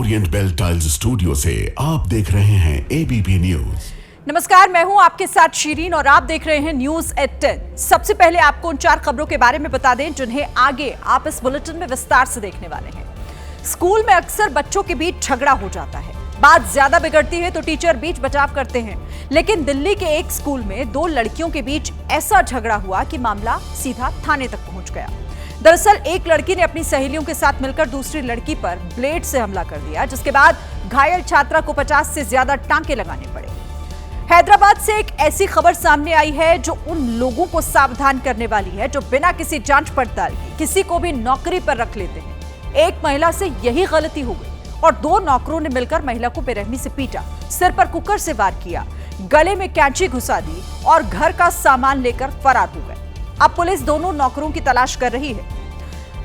Orient bell tiles studio से आप देख रहे हैं एबीपी न्यूज। नमस्कार, मैं हूं आपके साथ शीरीन और आप देख रहे हैं न्यूज एट 10। सबसे पहले आपको उन 4 खबरों के बारे में बता दें जिन्हें आगे आप इस बुलेटिन में विस्तार से देखने वाले हैं। स्कूल में अक्सर बच्चों के बीच झगड़ा हो जाता है, बात ज्यादा बिगड़ती है तो टीचर बीच बचाव करते हैं। लेकिन दिल्ली के एक स्कूल में 2 लड़कियों के बीच ऐसा झगड़ा हुआ कि मामला सीधा थाने तक पहुंच गया। दरअसल एक लड़की ने अपनी सहेलियों के साथ मिलकर दूसरी लड़की पर ब्लेड से हमला कर दिया, जिसके बाद घायल छात्रा को 50 से ज्यादा टांके लगाने पड़े। हैदराबाद से एक ऐसी खबर सामने आई है जो उन लोगों को सावधान करने वाली है जो बिना किसी जांच पड़ताल के किसी को भी नौकरी पर रख लेते हैं। एक महिला से यही गलती हो गई और 2 नौकरों ने मिलकर महिला को बेरहमी से पीटा, सिर पर कुकर से वार किया, गले में कैंची घुसा दी और घर का सामान लेकर फरार हो गए। अब पुलिस दोनों नौकरों की तलाश कर रही है।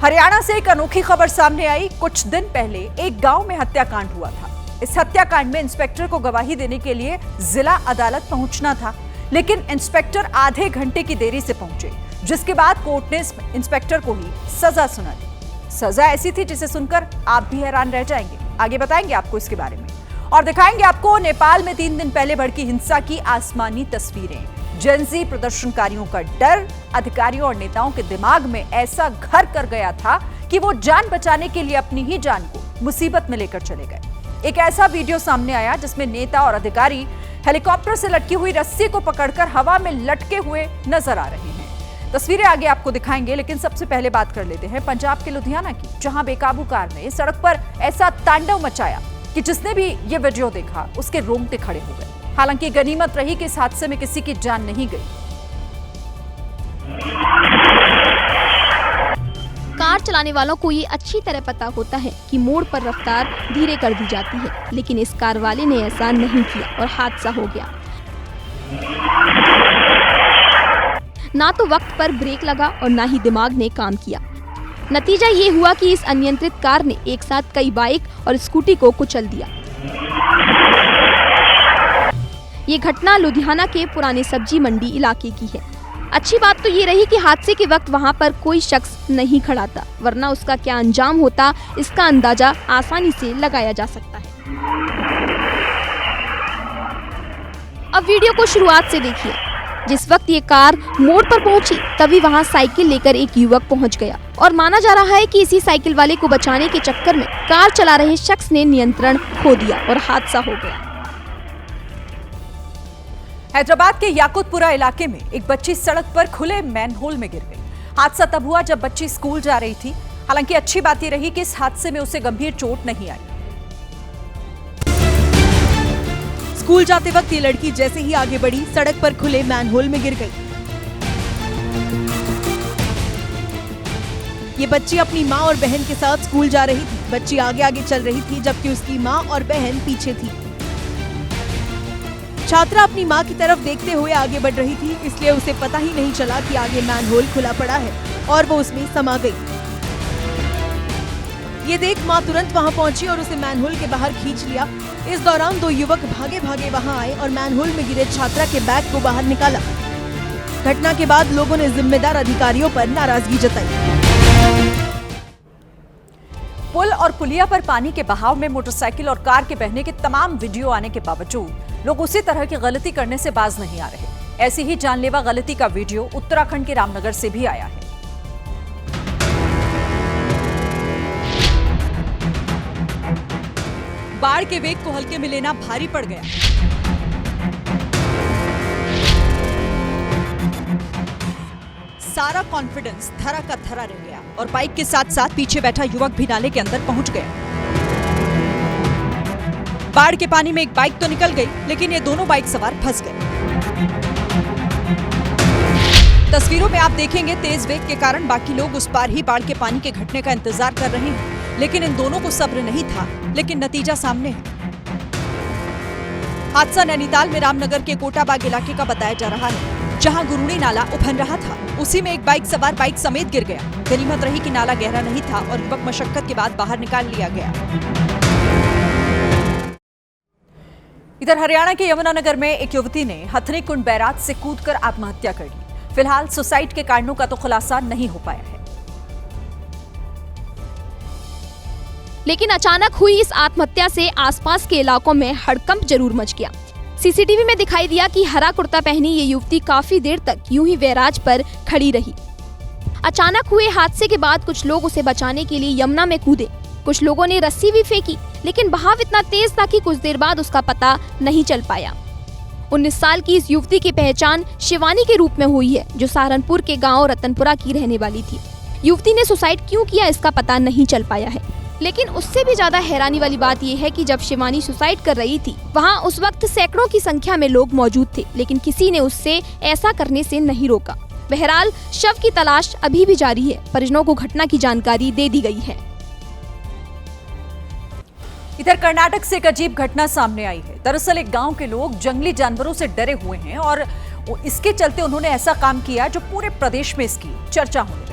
हरियाणा से एक अनोखी खबर सामने आई। कुछ दिन पहले एक गांव में हत्याकांड हुआ था। इस हत्याकांड में इंस्पेक्टर को गवाही देने के लिए जिला अदालत पहुंचना था, लेकिन इंस्पेक्टर आधे घंटे की देरी से पहुंचे, जिसके बाद कोर्ट ने इंस्पेक्टर को ही सजा सुना दी। सजा ऐसी थी जिसे सुनकर आप भी हैरान रह जाएंगे। आगे बताएंगे आपको इसके बारे में और दिखाएंगे आपको नेपाल में 3 दिन पहले भड़की हिंसा की आसमानी तस्वीरें। जेनजी प्रदर्शनकारियों का डर अधिकारियों और नेताओं के दिमाग में ऐसा घर कर गया था कि वो जान बचाने के लिए अपनी ही जान को मुसीबत में लेकर चले गए। एक ऐसा वीडियो सामने आया जिसमें नेता और अधिकारी हेलीकॉप्टर से लटकी हुई रस्सी को पकड़कर हवा में लटके हुए नजर आ रहे हैं। तस्वीरें आगे आपको दिखाएंगे, लेकिन सबसे पहले बात कर लेते हैं पंजाब के लुधियाना की, जहां बेकाबू कार ने सड़क पर ऐसा तांडव मचाया कि जिसने भी ये वीडियो देखा उसके रोंगटे खड़े हो गए। हालांकि गनीमत रही कि इस हादसे में किसी की जान नहीं गई। कार चलाने वालों को ये अच्छी तरह पता होता है कि मोड़ पर रफ्तार धीरे कर दी जाती है, लेकिन इस कार वाले ने ऐसा नहीं किया और हादसा हो गया। ना तो वक्त पर ब्रेक लगा और ना ही दिमाग ने काम किया। नतीजा ये हुआ कि इस अनियंत्रित कार ने एक साथ कई बाइक और स्कूटी को कुचल दिया। ये घटना लुधियाना के पुराने सब्जी मंडी इलाके की है। अच्छी बात तो ये रही कि हादसे के वक्त वहां पर कोई शख्स नहीं खड़ा था, वरना उसका क्या अंजाम होता इसका अंदाजा आसानी से लगाया जा सकता है। अब वीडियो को शुरुआत से देखिए। जिस वक्त ये कार मोड़ पर पहुंची तभी वहां साइकिल लेकर एक युवक पहुंच गया और माना जा रहा है कि इसी साइकिल वाले को बचाने के चक्कर में कार चला रहे शख्स ने नियंत्रण खो दिया और हादसा हो गया। हैदराबाद के याकुतपुरा इलाके में एक बच्ची सड़क पर खुले मैनहोल में गिर गई। हादसा तब हुआ जब बच्ची स्कूल जा रही थी। हालांकि अच्छी बात यह रही कि इस हादसे में उसे गंभीर चोट नहीं आई। स्कूल जाते वक्त ये लड़की जैसे ही आगे बढ़ी सड़क पर खुले मैनहोल में गिर गई। ये बच्ची अपनी मां और बहन के साथ स्कूल जा रही थी। बच्ची आगे आगे चल रही थी जबकि उसकी मां और बहन पीछे थी। छात्रा अपनी मां की तरफ देखते हुए आगे बढ़ रही थी, इसलिए उसे पता ही नहीं चला कि आगे मैनहोल खुला पड़ा है और वो उसमें समा गई। ये देख मां तुरंत वहां पहुंची और उसे मैनहोल के बाहर खींच लिया। इस दौरान 2 युवक भागे भागे वहां आए और मैनहोल में गिरे छात्रा के बैग को बाहर निकाला। घटना के बाद लोगों ने जिम्मेदार अधिकारियों पर नाराजगी जताई। पुल और पुलिया पर पानी के बहाव में मोटरसाइकिल और कार के बहने के तमाम वीडियो आने के बावजूद लोग उसी तरह की गलती करने से बाज नहीं आ रहे। ऐसी ही जानलेवा गलती का वीडियो उत्तराखंड के रामनगर से भी आया है। बाढ़ के वेग को हल्के में लेना भारी पड़ गया। सारा कॉन्फिडेंस धरा का धरा रह गया और बाइक के साथ साथ पीछे बैठा युवक भी नाले के अंदर पहुंच गया। बाढ़ के पानी में एक बाइक तो निकल गई, लेकिन ये दोनों बाइक सवार फंस गए। तस्वीरों में आप देखेंगे तेज वेग के कारण बाकी लोग उस पार ही बाढ़ के पानी के घटने का इंतजार कर रहे हैं, लेकिन इन दोनों को सब्र नहीं था। लेकिन नतीजा सामने है। हादसा नैनीताल में रामनगर के कोटाबाग इलाके का बताया जा रहा है, जहां गुरुड़ी नाला उफन रहा था। उसी में एक बाइक सवार बाइक समेत गिर गया। गनीमत रही कि नाला गहरा नहीं था और युवक मशक्कत के बाद बाहर निकाल लिया गया। इधर हरियाणा के यमुनानगर में एक युवती ने हथनी कुंड बैराज से कूदकर आत्महत्या कर ली। फिलहाल सुसाइड के कारणों का तो खुलासा नहीं हो पाया है। लेकिन अचानक हुई इस आत्महत्या से आसपास के इलाकों में हड़कंप जरूर मच गया। सीसीटीवी में दिखाई दिया कि हरा कुर्ता पहनी ये युवती काफी देर तक यूं ही बैराज पर खड़ी रही। अचानक हुए हादसे के बाद कुछ लोग उसे बचाने के लिए यमुना में कूदे, कुछ लोगों ने रस्सी भी फेंकी, लेकिन बहाव इतना तेज था कि कुछ देर बाद उसका पता नहीं चल पाया। 19 साल की इस युवती की पहचान शिवानी के रूप में हुई है, जो सहारनपुर के गांव रतनपुरा की रहने वाली थी। युवती ने सुसाइड क्यों किया इसका पता नहीं चल पाया है, लेकिन उससे भी ज्यादा हैरानी वाली बात यह है कि जब शिवानी सुसाइड कर रही थी वहां उस वक्त सैकड़ों की संख्या में लोग मौजूद थे, लेकिन किसी ने उससे ऐसा करने से नहीं रोका। बहरहाल शव की तलाश अभी भी जारी है। परिजनों को घटना की जानकारी दे दी गई है। इधर कर्नाटक से एक अजीब घटना सामने आई है। दरअसल एक गांव के लोग जंगली जानवरों से डरे हुए हैं और इसके चलते उन्होंने ऐसा काम किया जो पूरे प्रदेश में इसकी चर्चा होने लगी।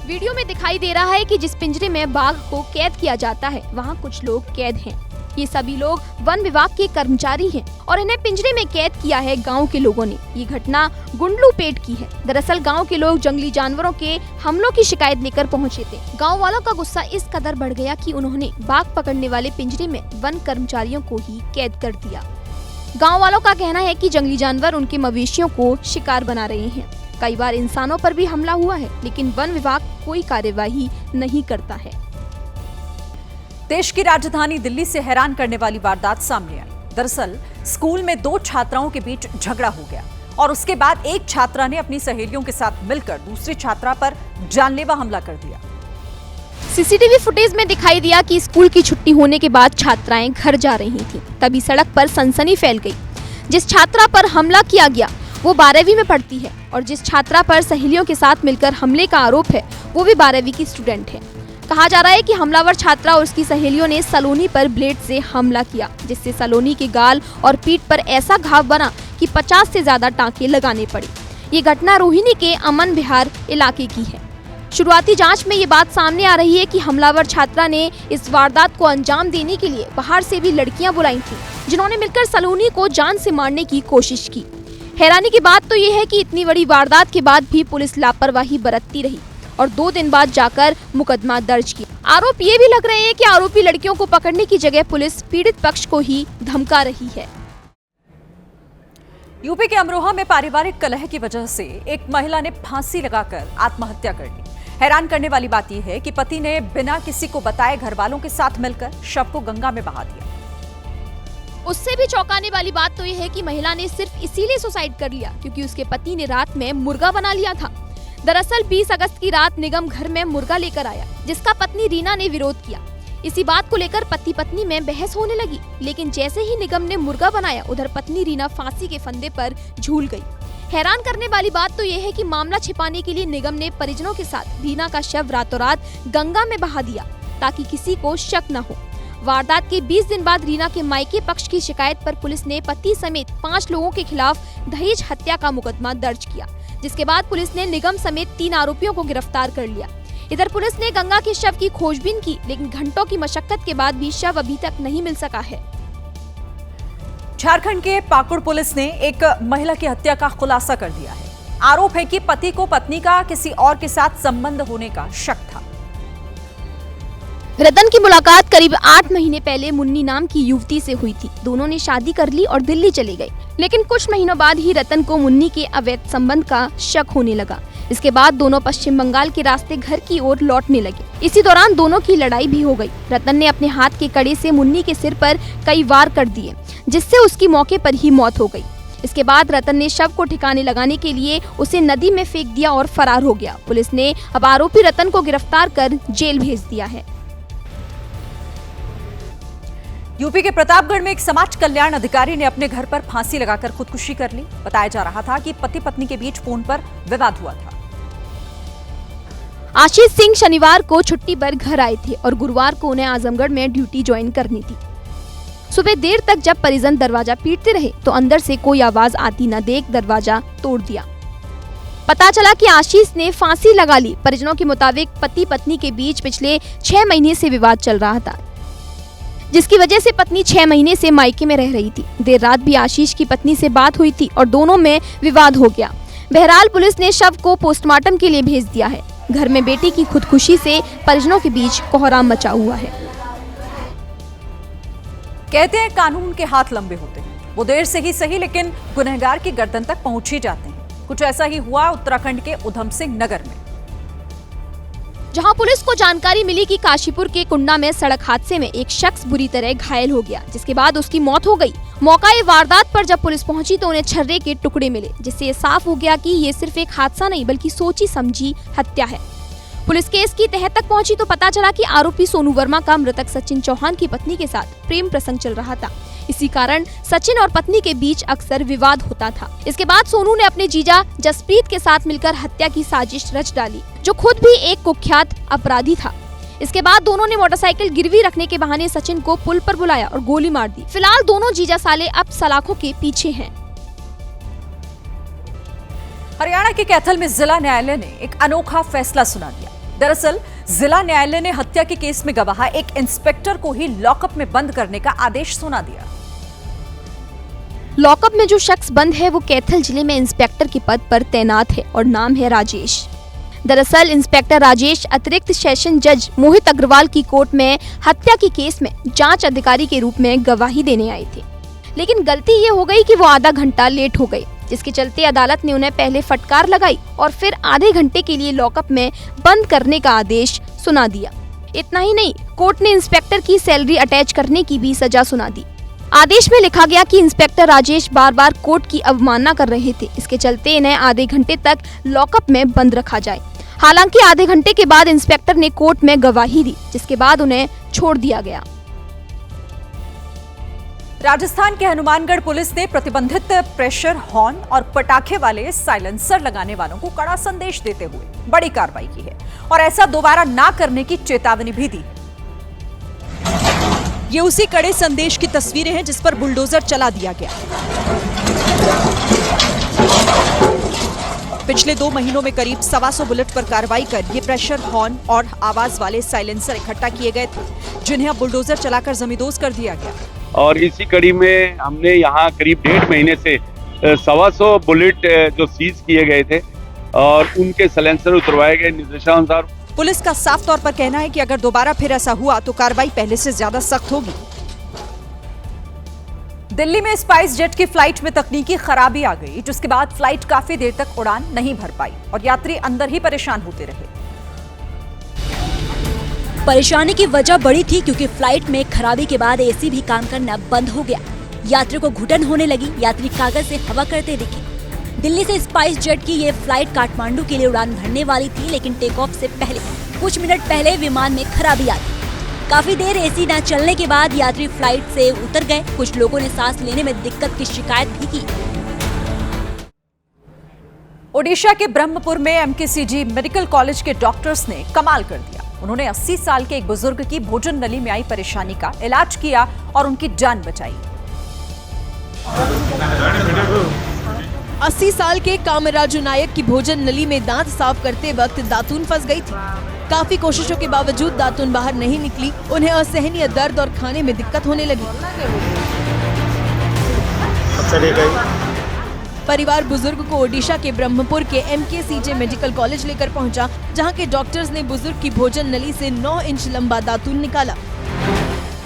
वीडियो में दिखाई दे रहा है कि जिस पिंजरे में बाघ को कैद किया जाता है वहाँ कुछ लोग कैद हैं। ये सभी लोग वन विभाग के कर्मचारी हैं और इन्हें पिंजरे में कैद किया है गांव के लोगों ने। ये घटना गुंडलूपेट की है। दरअसल गांव के लोग जंगली जानवरों के हमलों की शिकायत लेकर पहुंचे थे। गांव वालों का गुस्सा इस कदर बढ़ गया कि उन्होंने बाघ पकड़ने वाले पिंजरे में वन कर्मचारियों को ही कैद कर दिया। गाँव वालों का कहना है कि जंगली जानवर उनके मवेशियों को शिकार बना रहे हैं। कई बार इंसानों पर भी हमला हुआ है, लेकिन वन विभाग कोई कार्यवाही नहीं करता है। देश की राजधानी दिल्ली से हैरान करने वाली वारदात सामने आई। दरअसल स्कूल में 2 छात्राओं के बीच झगड़ा हो गया और उसके बाद एक छात्रा ने अपनी सहेलियों के साथ मिलकर दूसरी छात्रा पर जानलेवा हमला कर दिया। सीसीटीवी फुटेज में दिखाई दिया कि स्कूल की छुट्टी होने के बाद छात्राएं घर जा रही थीं। तभी सड़क पर सनसनी फैल गई। जिस छात्रा पर हमला किया गया वो 12वीं में पढ़ती है और जिस छात्रा पर सहेलियों के साथ मिलकर हमले का आरोप है वो भी 12वीं की स्टूडेंट है। कहा जा रहा है कि हमलावर छात्रा और उसकी सहेलियों ने सलोनी पर ब्लेड से हमला किया, जिससे सलोनी के गाल और पीठ पर ऐसा घाव बना कि 50 से ज्यादा टांके लगाने पड़े। ये घटना रोहिणी के अमन विहार इलाके की है। शुरुआती जांच में ये बात सामने आ रही है कि हमलावर छात्रा ने इस वारदात को अंजाम देने के लिए बाहर से भी लड़कियां बुलाई थीं, जिन्होंने मिलकर सलोनी को जान से मारने की कोशिश की। हैरानी की बात तो ये है कि इतनी बड़ी वारदात के बाद भी पुलिस लापरवाही बरतती रही और 2 दिन बाद जाकर मुकदमा दर्ज किया। आरोप ये भी लग रहे हैं कि आरोपी लड़कियों को पकड़ने की जगह पुलिस पीड़ित पक्ष को ही धमका रही है। यूपी के अमरोहा में पारिवारिक कलह की वजह से एक महिला ने फांसी लगाकर आत्महत्या कर ली। हैरान करने वाली बात यह है कि पति ने बिना किसी को बताए घर वालों के साथ मिलकर शव को गंगा में बहा दिया। उससे भी चौंकाने वाली बात तो यह है कि महिला ने सिर्फ इसीलिए सुसाइड कर लिया क्योंकि उसके पति ने रात में मुर्गा बना लिया था। दरअसल 20 अगस्त की रात निगम घर में मुर्गा लेकर आया, जिसका पत्नी रीना ने विरोध किया। इसी बात को लेकर पति पत्नी में बहस होने लगी, लेकिन जैसे ही निगम ने मुर्गा बनाया उधर पत्नी रीना फांसी के फंदे पर झूल गई। हैरान करने वाली बात तो यह है कि मामला छिपाने के लिए निगम ने परिजनों के साथ रीना का शव रातों रात गंगा में बहा दिया ताकि किसी को शक न हो। वारदात के 20 दिन बाद रीना के मायके पक्ष की शिकायत पर पुलिस ने पति समेत 5 लोगों के खिलाफ दहेज हत्या का मुकदमा दर्ज किया, जिसके बाद पुलिस ने निगम समेत 3 आरोपियों को गिरफ्तार कर लिया। इधर पुलिस ने गंगा के शव की खोजबीन की, लेकिन घंटों की मशक्कत के बाद भी शव अभी तक नहीं मिल सका है। झारखंड के पाकुड़ पुलिस ने एक महिला की हत्या का खुलासा कर दिया है। आरोप है कि पति को पत्नी का किसी और के साथ संबंध होने का शक था। रतन की मुलाकात करीब 8 महीने पहले मुन्नी नाम की युवती से हुई थी। दोनों ने शादी कर ली और दिल्ली चले गए, लेकिन कुछ महीनों बाद ही रतन को मुन्नी के अवैध संबंध का शक होने लगा। इसके बाद दोनों पश्चिम बंगाल के रास्ते घर की ओर लौटने लगे। इसी दौरान दोनों की लड़ाई भी हो गई। रतन ने अपने हाथ के कड़े से मुन्नी के सिर पर कई वार कर दिए, जिससे उसकी मौके पर ही मौत हो गई। इसके बाद रतन ने शव को ठिकाने लगाने के लिए उसे नदी में फेंक दिया और फरार हो गया। पुलिस ने अब आरोपी रतन को गिरफ्तार कर जेल भेज दिया है। यूपी के प्रतापगढ़ में एक समाज कल्याण अधिकारी ने अपने घर पर फांसी लगाकर खुदकुशी कर ली। बताया जा रहा था कि पति पत्नी के बीच फोन पर विवाद हुआ था। आशीष सिंह शनिवार को छुट्टी पर घर आए थे और गुरुवार को उन्हें आजमगढ़ में ड्यूटी ज्वाइन करनी थी। सुबह देर तक जब परिजन दरवाजा पीटते रहे तो अंदर से कोई आवाज आती न देख दरवाजा तोड़ दिया। पता चला कि आशीष ने फांसी लगा ली। परिजनों के मुताबिक पति पत्नी के बीच पिछले 6 महीने से विवाद चल रहा था, जिसकी वजह से पत्नी 6 महीने से मायके में रह रही थी। देर रात भी आशीष की पत्नी से बात हुई थी और दोनों में विवाद हो गया। बहरहाल पुलिस ने शव को पोस्टमार्टम के लिए भेज दिया है। घर में बेटी की खुदकुशी से परिजनों के बीच कोहराम मचा हुआ है। कहते हैं कानून के हाथ लंबे होते हैं, वो देर से ही सही लेकिन गुनहगार की गर्दन तक पहुंच ही जाते हैं। कुछ ऐसा ही हुआ उत्तराखंड के उधम सिंह नगर में, जहां पुलिस को जानकारी मिली कि काशीपुर के कुंडा में सड़क हादसे में एक शख्स बुरी तरह घायल हो गया, जिसके बाद उसकी मौत हो गई। मौका वारदात पर जब पुलिस पहुंची तो उन्हें छर्रे के टुकड़े मिले, जिससे ये साफ हो गया कि ये सिर्फ एक हादसा नहीं बल्कि सोची समझी हत्या है। पुलिस केस की तह तक पहुंची तो पता चला कि आरोपी सोनू वर्मा का मृतक सचिन चौहान की पत्नी के साथ प्रेम प्रसंग चल रहा था। इसी कारण सचिन और पत्नी के बीच अक्सर विवाद होता था। इसके बाद सोनू ने अपने जीजा जसप्रीत के साथ मिलकर हत्या की साजिश रच डाली, जो खुद भी एक कुख्यात अपराधी था। इसके बाद दोनों ने मोटरसाइकिल गिरवी रखने के बहाने सचिन को पुल पर बुलाया और गोली मार दी। फिलहाल दोनों जीजा साले अब सलाखों के पीछे हैं। हरियाणा के कैथल में जिला न्यायालय ने एक अनोखा फैसला सुना दिया। दरअसल जिला न्यायालय ने हत्या के केस में गवाह एक इंस्पेक्टर को ही लॉकअप में बंद करने का आदेश सुना दिया। लॉकअप में जो शख्स बंद है वो कैथल जिले में इंस्पेक्टर के पद पर तैनात है और नाम है राजेश। दरअसल इंस्पेक्टर राजेश अतिरिक्त सेशन जज मोहित अग्रवाल की कोर्ट में हत्या के केस में जांच अधिकारी के रूप में गवाही देने आए थे, लेकिन गलती ये हो गई कि वो आधा घंटा लेट हो गए, जिसके चलते अदालत ने उन्हें पहले फटकार लगाई और फिर आधे घंटे के लिए लॉकअप में बंद करने का आदेश सुना दिया। इतना ही नहीं, कोर्ट ने इंस्पेक्टर की सैलरी अटैच करने की भी सजा सुना दी। आदेश में लिखा गया कि इंस्पेक्टर राजेश बार बार कोर्ट की अवमानना कर रहे थे, इसके चलते इन्हें आधे घंटे तक लॉकअप में बंद रखा जाए। हालांकि आधे घंटे के बाद इंस्पेक्टर ने कोर्ट में गवाही दी, जिसके बाद उन्हें छोड़ दिया गया। राजस्थान के हनुमानगढ़ पुलिस ने प्रतिबंधित प्रेशर हॉर्न और पटाखे वाले साइलेंसर लगाने वालों को कड़ा संदेश देते हुए बड़ी कार्रवाई की है और ऐसा दोबारा ना करने की चेतावनी भी दी। ये उसी कड़े संदेश की तस्वीरें हैं जिस पर बुलडोजर चला दिया गया। पिछले 2 महीनों में करीब 125 बुलेट पर कार्रवाई कर ये प्रेशर हॉर्न और आवाज वाले साइलेंसर इकट्ठा किए गए थे, जिन्हें अब बुलडोजर चलाकर जमींदोज कर दिया गया। और इसी कड़ी में हमने यहाँ करीब 1.5 महीने से 125 बुलेट जो सीज किए गए थे और उनके साइलेंसर उतरवाए गए निर्देशानुसार। पुलिस का साफ तौर पर कहना है कि अगर दोबारा फिर ऐसा हुआ तो कार्रवाई पहले से ज्यादा सख्त होगी। दिल्ली में स्पाइस जेट की फ्लाइट में तकनीकी खराबी आ गई, जिसके बाद फ्लाइट काफी देर तक उड़ान नहीं भर पाई और यात्री अंदर ही परेशान होते रहे। परेशानी की वजह बड़ी थी क्योंकि फ्लाइट में खराबी के बाद एसी भी काम करना बंद हो गया। यात्रियों को घुटन होने लगी, यात्री कागज से हवा करते दिखे। दिल्ली से स्पाइस जेट की ये फ्लाइट काठमांडू के लिए उड़ान भरने वाली थी, लेकिन टेक ऑफ से पहले कुछ मिनट पहले विमान में खराबी आ गई। काफी देर एसी न चलने के बाद यात्री फ्लाइट से उतर गए। कुछ लोगों ने सांस लेने में दिक्कत की शिकायत भी की। ओडिशा के ब्रह्मपुर में एमकेसीजी मेडिकल कॉलेज के डॉक्टर्स ने कमाल कर दिया। उन्होंने 80 साल के एक बुजुर्ग की भोजन नली में आई परेशानी का इलाज किया और उनकी जान बचाई। 80 साल के कामराजू नायक की भोजन नली में दांत साफ करते वक्त दातून फंस गई थी। काफी कोशिशों के बावजूद दातून बाहर नहीं निकली। उन्हें असहनीय दर्द और खाने में दिक्कत होने लगी। परिवार बुजुर्ग को ओडिशा के ब्रह्मपुर के एमकेसीजे मेडिकल कॉलेज लेकर पहुंचा, जहां के डॉक्टर्स ने बुजुर्ग की भोजन नली से 9 इंच लंबा दातून निकाला।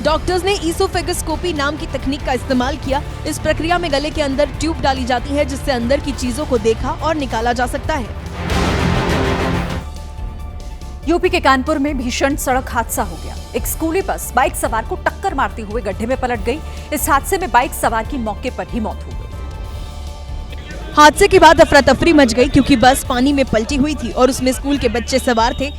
डॉक्टर्स ने ईसोफेगोस्कोपी नाम की तकनीक का इस्तेमाल किया। इस प्रक्रिया में गले के अंदर ट्यूब डाली जाती है, जिससे अंदर की चीजों को देखा और निकाला जा सकता है। यूपी के कानपुर में भीषण सड़क हादसा हो गया। एक स्कूली बस बाइक सवार को टक्कर मारते हुए गड्ढे में पलट गई। इस हादसे में बाइक सवार की मौके पर ही मौत हो गई। हादसे के बाद अफरा तफरी मच गई क्योंकि बस पानी में पलटी हुई थी और उसमें स्कूल के बच्चे सवार थे।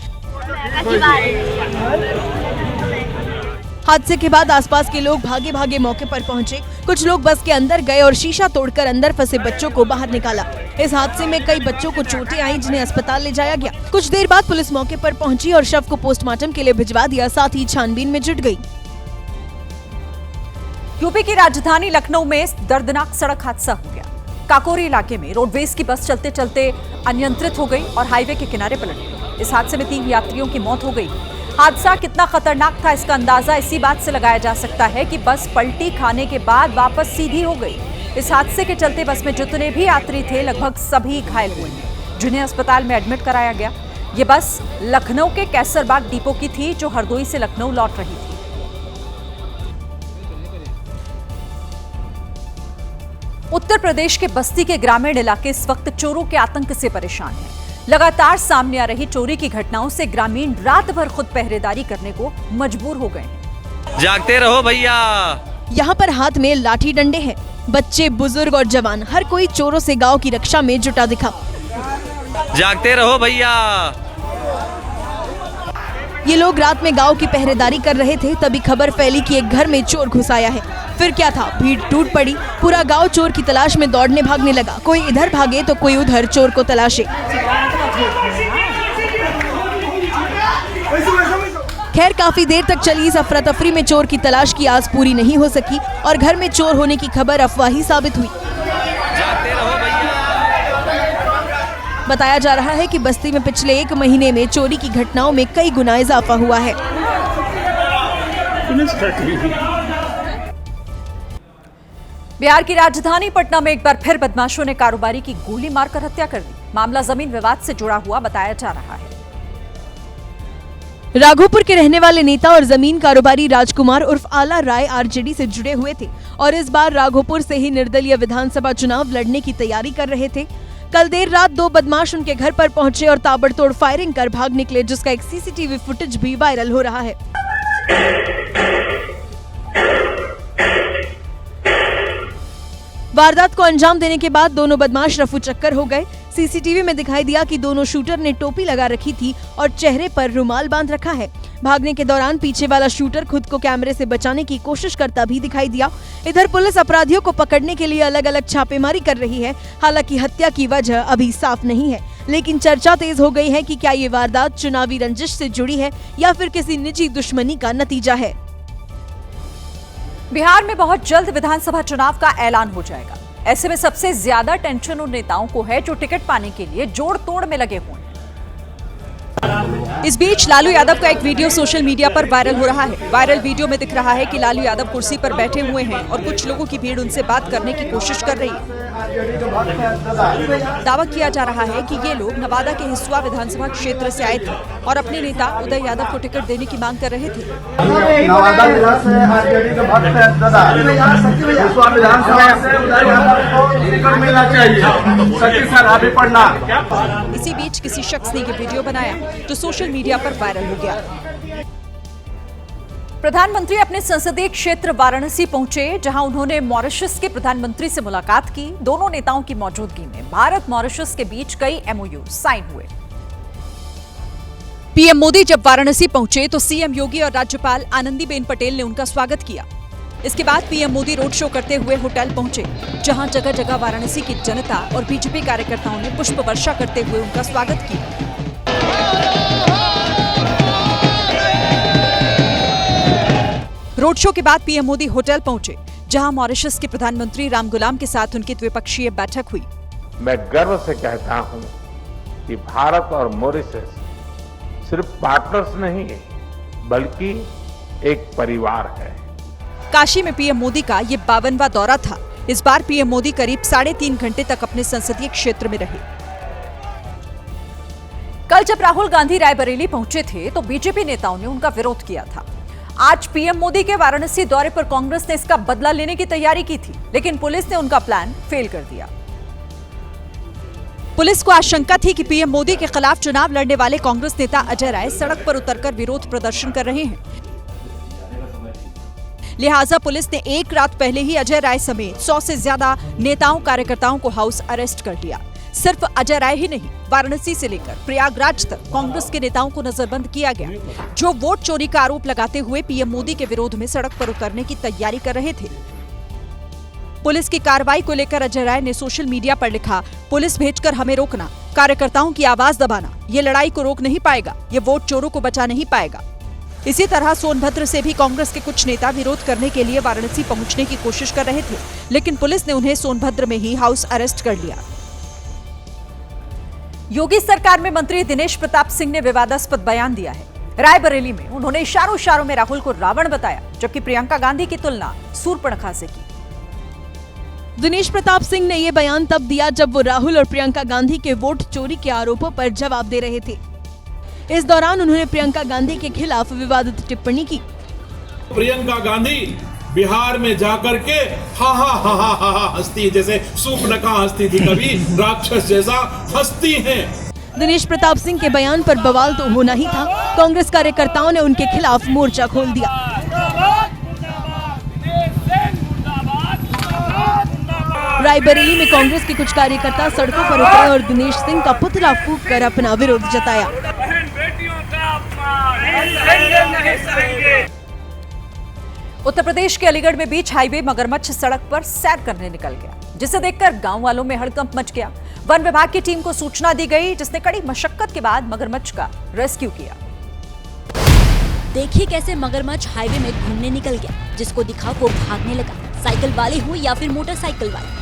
हादसे के बाद आसपास के लोग भागे भागे मौके पर पहुंचे। कुछ लोग बस के अंदर गए और शीशा तोड़कर अंदर फंसे बच्चों को बाहर निकाला। इस हादसे में कई बच्चों को चोटें आई, जिन्हें अस्पताल ले जाया गया। कुछ देर बाद पुलिस मौके पर पहुंची और शव को पोस्टमार्टम के लिए भिजवा दिया, साथ ही छानबीन में जुट गई। यूपी की राजधानी लखनऊ में दर्दनाक सड़क हादसा हो गया। काकोरी इलाके में रोडवेज की बस चलते चलते अनियंत्रित हो गई और हाईवे के किनारे पलट गई। इस हादसे में 3 यात्रियों की मौत हो गई। हादसा कितना खतरनाक था इसका अंदाजा इसी बात से लगाया जा सकता है कि बस पलटी खाने के बाद वापस सीधी हो गई। इस हादसे के चलते बस में जितने भी यात्री थे लगभग सभी घायल हुए, जिन्हें अस्पताल में एडमिट कराया गया। ये बस लखनऊ के कैसरबाग डिपो की थी जो हरदोई से लखनऊ लौट रही थी। उत्तर प्रदेश के बस्ती के ग्रामीण इलाके इस वक्त चोरों के आतंक से परेशान हैं। लगातार सामने आ रही चोरी की घटनाओं से ग्रामीण रात भर खुद पहरेदारी करने को मजबूर हो गए। जागते रहो भैया। यहाँ पर हाथ में लाठी डंडे हैं। बच्चे, बुजुर्ग और जवान हर कोई चोरों से गांव की रक्षा में जुटा दिखा। जागते रहो भैया। ये लोग रात में गांव की पहरेदारी कर रहे थे, तभी खबर फैली कि एक घर में चोर घुस आया है। फिर क्या था, भीड़ टूट पड़ी। पूरा गांव चोर की तलाश में दौड़ने भागने लगा। कोई इधर भागे तो कोई उधर चोर को तलाशे। खैर, काफी देर तक चली इस अफरा तफरी में चोर की तलाश की आस पूरी नहीं हो सकी और घर में चोर होने की खबर अफवाही साबित हुई। जागते रहो भैया। बताया जा रहा है कि बस्ती में पिछले 1 महीने में चोरी की घटनाओं में कई गुना इजाफा हुआ है। बिहार की राजधानी पटना में एक बार फिर बदमाशों ने कारोबारी की गोली मारकर हत्या कर दी। मामला जमीन विवाद से जुड़ा हुआ बताया जा रहा है। राघोपुर के रहने वाले नेता और जमीन कारोबारी राजकुमार उर्फ आला राय आरजेडी से जुड़े हुए थे और इस बार राघोपुर से ही निर्दलीय विधानसभा चुनाव लड़ने की तैयारी कर रहे थे। कल देर रात 2 बदमाश उनके घर पर पहुंचे और ताबड़तोड़ फायरिंग कर भाग निकले, जिसका एक सीसीटीवी फुटेज भी वायरल हो रहा है। वारदात को अंजाम देने के बाद दोनों बदमाश रफू चक्कर हो गए। सीसीटीवी में दिखाई दिया कि दोनों शूटर ने टोपी लगा रखी थी और चेहरे पर रुमाल बांध रखा है। भागने के दौरान पीछे वाला शूटर खुद को कैमरे से बचाने की कोशिश करता भी दिखाई दिया। इधर पुलिस अपराधियों को पकड़ने के लिए अलग अलग छापेमारी कर रही है। हालांकि हत्या की वजह अभी साफ नहीं है, लेकिन चर्चा तेज हो गई है कि क्या ये वारदात चुनावी रंजिश से जुड़ी है या फिर किसी निजी दुश्मनी का नतीजा है। बिहार में बहुत जल्द विधानसभा चुनाव का ऐलान हो जाएगा। ऐसे में सबसे ज्यादा टेंशन उन नेताओं को है जो टिकट पाने के लिए जोड़ तोड़ में लगे हुए हैं। इस बीच लालू यादव का एक वीडियो सोशल मीडिया पर वायरल हो रहा है। वायरल वीडियो में दिख रहा है कि लालू यादव कुर्सी पर बैठे हुए हैं और कुछ लोगों की भीड़ उनसे बात करने की कोशिश कर रही है। दावा किया जा रहा है कि ये लोग नवादा के हिसुआ विधानसभा क्षेत्र से आए थे और अपने नेता उदय यादव को टिकट देने की मांग कर रहे थे। इसी बीच किसी शख्स ने ये वीडियो बनाया जो सोशल मीडिया पर वायरल हो गया। प्रधानमंत्री अपने संसदीय क्षेत्र वाराणसी पहुंचे, जहां उन्होंने मॉरिशस के प्रधानमंत्री से मुलाकात की। दोनों नेताओं की मौजूदगी में भारत मॉरिशस के बीच कई MOU साइन हुए। पीएम मोदी जब वाराणसी पहुंचे तो सीएम योगी और राज्यपाल आनंदीबेन पटेल ने उनका स्वागत किया। इसके बाद पीएम मोदी रोड शो करते हुए होटल पहुंचे, जहां जगह जगह वाराणसी की जनता और बीजेपी कार्यकर्ताओं ने पुष्प वर्षा करते हुए उनका स्वागत किया। रोड शो के बाद पीएम मोदी होटल पहुंचे, जहां मॉरिशस के प्रधानमंत्री रामगुलाम के साथ उनकी द्विपक्षीय बैठक हुई। मैं गर्व से कहता हूं कि भारत और मॉरिशस सिर्फ पार्टनर्स नहीं है, बल्कि एक परिवार है। काशी में पीएम मोदी का ये 52वां दौरा था। इस बार पीएम मोदी करीब 3.5 घंटे तक अपने संसदीय क्षेत्र में रहे। कल जब राहुल गांधी रायबरेली पहुंचे थे तो बीजेपी नेताओं ने उनका विरोध किया था। आज पीएम मोदी के वाराणसी दौरे पर कांग्रेस ने इसका बदला लेने की तैयारी की थी, लेकिन पुलिस ने उनका प्लान फेल कर दिया। पुलिस को आशंका थी कि पीएम मोदी के खिलाफ चुनाव लड़ने वाले कांग्रेस नेता अजय राय सड़क पर उतरकर विरोध प्रदर्शन कर रहे हैं। लिहाजा पुलिस ने एक रात पहले ही अजय राय समेत 100 से ज्यादा नेताओं कार्यकर्ताओं को हाउस अरेस्ट कर लिया। सिर्फ अजय राय ही नहीं, वाराणसी से लेकर प्रयागराज तक कांग्रेस के नेताओं को नजरबंद किया गया, जो वोट चोरी का आरोप लगाते हुए पीएम मोदी के विरोध में सड़क पर उतरने की तैयारी कर रहे थे। पुलिस की कार्रवाई को लेकर अजय राय ने सोशल मीडिया पर लिखा, पुलिस भेजकर हमें रोकना, कार्यकर्ताओं की आवाज दबाना, ये लड़ाई को रोक नहीं पाएगा, ये वोट चोरों को बचा नहीं पाएगा। इसी तरह सोनभद्र से भी कांग्रेस के कुछ नेता विरोध करने के लिए वाराणसी पहुंचने की कोशिश कर रहे थे, लेकिन पुलिस ने उन्हें सोनभद्र में ही हाउस अरेस्ट कर लिया। योगी सरकार में मंत्री दिनेश प्रताप सिंह ने विवादास्पद बयान दिया है। रायबरेली में उन्होंने इशारों में राहुल को रावण बताया, जबकि प्रियंका गांधी की तुलना सूर्पणखा से की। दिनेश प्रताप सिंह ने ये बयान तब दिया जब वो राहुल और प्रियंका गांधी के वोट चोरी के आरोपों पर जवाब दे रहे थे। इस दौरान उन्होंने प्रियंका गांधी के खिलाफ विवादित टिप्पणी की। प्रियंका गांधी बिहार में जाकर के हा हा हा हा हा हा हंसती, जैसे सूपनका हंसती थी कभी, राक्षस जैसा हंसती हैं। दिनेश प्रताप सिंह के बयान पर बवाल तो होना ही था। कांग्रेस कार्यकर्ताओं ने उनके खिलाफ मोर्चा खोल दिया। रायबरेली में कांग्रेस के कुछ कार्यकर्ता सड़कों पर उतरे और दिनेश सिंह का पुतला फूंक कर अपना विरोध जताया। उत्तर प्रदेश के अलीगढ़ में बीच हाईवे मगरमच्छ सड़क पर सैर करने निकल गया, जिसे देखकर गांव वालों में हड़कंप मच गया। वन विभाग की टीम को सूचना दी गई, जिसने कड़ी मशक्कत के बाद मगरमच्छ का रेस्क्यू किया। देखिए कैसे मगरमच्छ हाईवे में घूमने निकल गया, जिसको दिखा वो भागने लगा। साइकिल वाले हो या फिर मोटरसाइकिल वाले।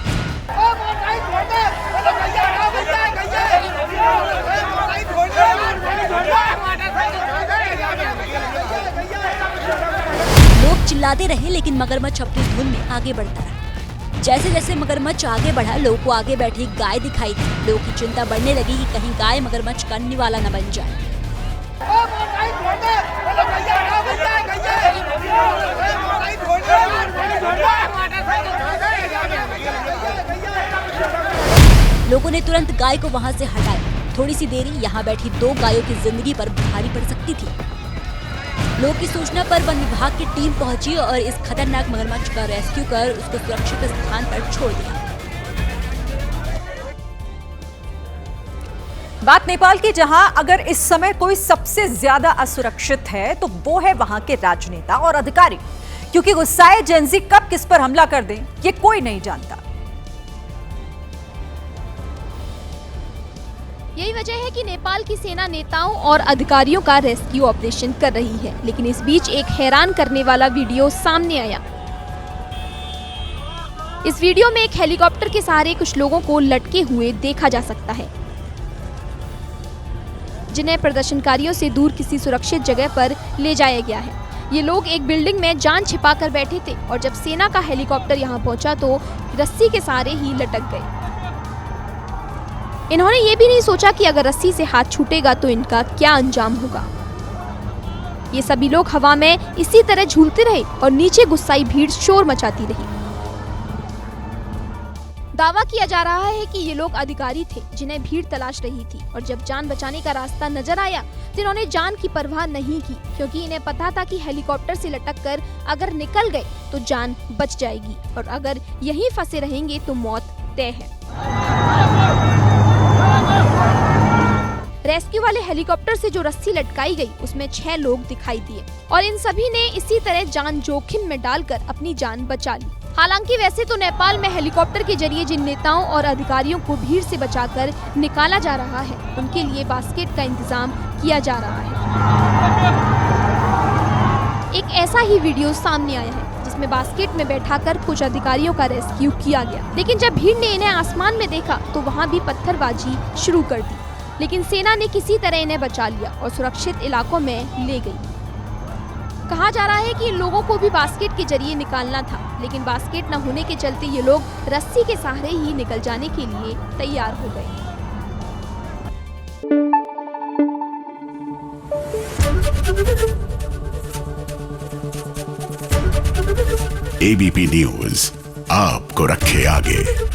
लोग चिल्लाते रहे, लेकिन मगरमच्छ अपनी धुन में आगे बढ़ता रहा। जैसे जैसे मगरमच्छ आगे बढ़ा, लोगों को आगे बैठी गाय दिखाई दी। लोगों की चिंता बढ़ने लगी कि कहीं गाय मगरमच्छ का निवाला न बन जाए। लोगों ने तुरंत गाय को वहां से हटाया। थोड़ी सी देरी यहाँ बैठी 2 गायों की जिंदगी पर भारी पड़ सकती थी। लोग की सूचना पर वन विभाग की टीम पहुंची और इस खतरनाक मगरमच्छ का रेस्क्यू कर उसको सुरक्षित स्थान पर छोड़ दिया। बात नेपाल की, जहां अगर इस समय कोई सबसे ज्यादा असुरक्षित है तो वो है वहां के राजनेता और अधिकारी, क्योंकि गुस्साए जेनजी कब किस पर हमला कर दें ये कोई नहीं जानता। यही वजह है कि नेपाल की सेना नेताओं और अधिकारियों का रेस्क्यू ऑपरेशन कर रही है। लेकिन इस बीच एक हैरान करने वाला वीडियो सामने आया। इस वीडियो में एक हेलीकॉप्टर के सहारे कुछ लोगों को लटके हुए देखा जा सकता है, जिन्हें प्रदर्शनकारियों से दूर किसी सुरक्षित जगह पर ले जाया गया है। ये लोग एक बिल्डिंग में जान छिपाकर बैठे थे और जब सेना का हेलीकॉप्टर यहाँ पहुंचा तो रस्सी के सहारे ही लटक गए। इन्होंने ये भी नहीं सोचा कि अगर रस्सी से हाथ छूटेगा तो इनका क्या अंजाम होगा। ये सभी लोग हवा में इसी तरह झूलते रहे और नीचे गुस्साई भीड़ शोर मचाती रही। दावा किया जा रहा है कि ये लोग अधिकारी थे जिन्हें भीड़ तलाश रही थी और जब जान बचाने का रास्ता नजर आया तो इन्होंने जान की परवाह नहीं की, क्योंकि इन्हें पता था कि हेलीकॉप्टर से लटककर अगर निकल गए तो जान बच जाएगी और अगर यहीं फंसे रहेंगे तो मौत तय है। रेस्क्यू वाले हेलीकॉप्टर से जो रस्सी लटकाई गई उसमें 6 लोग दिखाई दिए और इन सभी ने इसी तरह जान जोखिम में डालकर अपनी जान बचा ली। हालांकि वैसे तो नेपाल में हेलीकॉप्टर के जरिए जिन नेताओं और अधिकारियों को भीड़ से बचाकर निकाला जा रहा है उनके लिए बास्केट का इंतजाम किया जा रहा है। एक ऐसा ही वीडियो सामने आया है जिसमें बास्केट में बैठाकर कुछ अधिकारियों का रेस्क्यू किया गया, लेकिन जब भीड़ ने इन्हें आसमान में देखा तो वहाँ भी पत्थरबाजी शुरू कर दी, लेकिन सेना ने किसी तरह इन्हें बचा लिया और सुरक्षित इलाकों में ले गई। कहा जा रहा है कि इन लोगों को भी बास्केट के जरिए निकालना था, लेकिन बास्केट न होने के चलते ये लोग रस्सी के सहारे ही निकल जाने के लिए तैयार हो गए। एबीपी न्यूज आपको रखे आगे।